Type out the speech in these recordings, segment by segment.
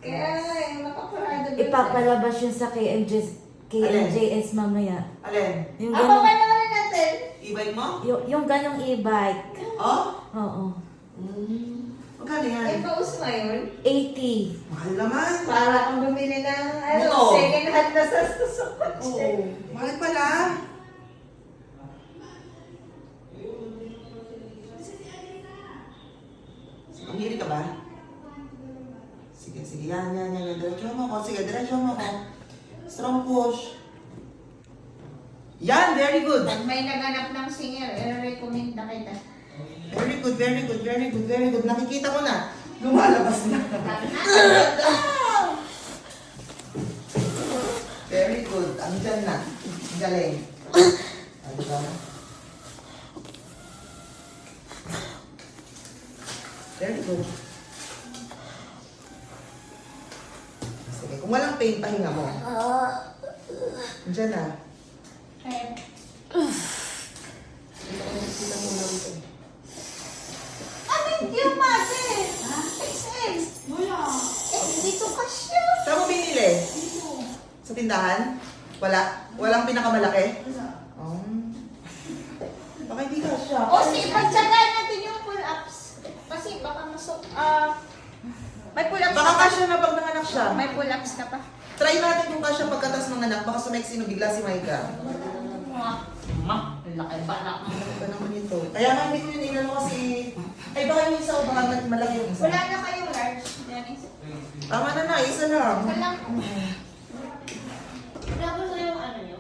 Kaya makaparada doon. Ipapalabas yun sa KNJS mamaya. Alin? Yung Apa ganong, pa naman natin? E-bike mo? yung ganong e-bike. Oh? Oo. Magkano yan? Eh, paus ngayon. 80. Mahal naman. Para kang bumili ng Motor. second hand na sastos sa kotse. Oo. Mahal pala. Umiri ka ba? Sige, sige. Yan. Diretso mo ako. Sige, diretso mo ako. Strong push. Yan, very good. Pag may naganap ng singer, i-recommend na kita. Very good. Nakikita ko na. Lumalabas na. Very good. Andyan na. Ang galing. Ano ba? Very good. Sige, kung walang pain, pahinga mo. Andyan na. Okay. Kita mo na ito. Thank you, Mate! XL! Wala. Dito ka siya. Saan mo binili? Sa tindahan? Wala? Walang pinakamalaki? Wala. Oh. Baka hindi ka siya. O, sige, pagtsagaan natin yung pull-ups. Kasi baka masok, may pull-ups Baka ka pa. kasya na pag nanganak siya. May pull-ups ka pa. Try natin kung kasya pagkatas ng anak. Baka sumeksi no bigla si Maika. Ma, laki ba na? Ano naman ito? Kaya nga hindi ko yun inano kasi... Ay baka yung isa o baka malaki yung isa. Wala na kayong large. Yan, isa. Tama na, isa lang. Isa lang. Wala ba kayong ano nyo?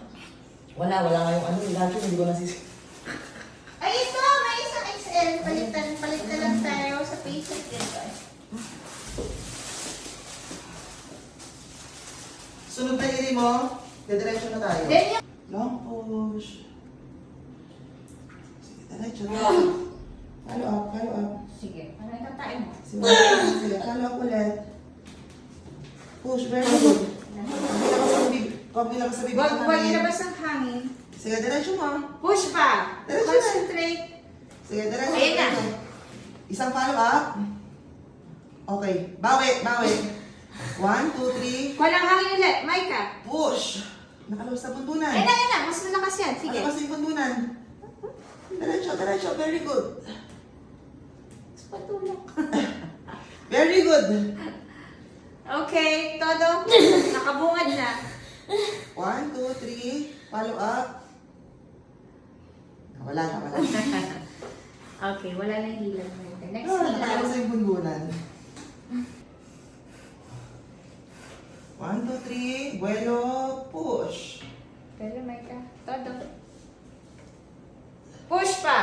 Wala nga yung ano. Lahat yun hindi ko nasisi. Ay, ito! May isang XL. Palitan lang tayo sa patient dito. Sunod na iri mo. Dediretso na tayo. Then yung... Long push. Sige, diretso na. Follow up. Sige, ano yung tatain mo? Sige, follow up ulit. Push, very good. Pagbilang ka sa bibig. Huwag ilabas ang hangin. Sige, diretso mo. Push pa! Diretso na. Concentrate. Sige, diretso. Ayan na. Isang follow up. Okay, bawi. 1, 2, 3. Walang hangin ulit. Maika. Push. Nakalabas sa buntunan. Ayan na. Mas malakas yan. Sige. Nakalabas sa buntunan. Diretso. Very good. Patulak. Very good. Okay, todo. Nakabungad na. 1, 2, 3. Follow up. Wala. Okay, wala na hilang. Next Nakalabas hilang. sa buntunan. 1, 2, 3. Buelo. Push. Pero Maika. Todo. Push pa.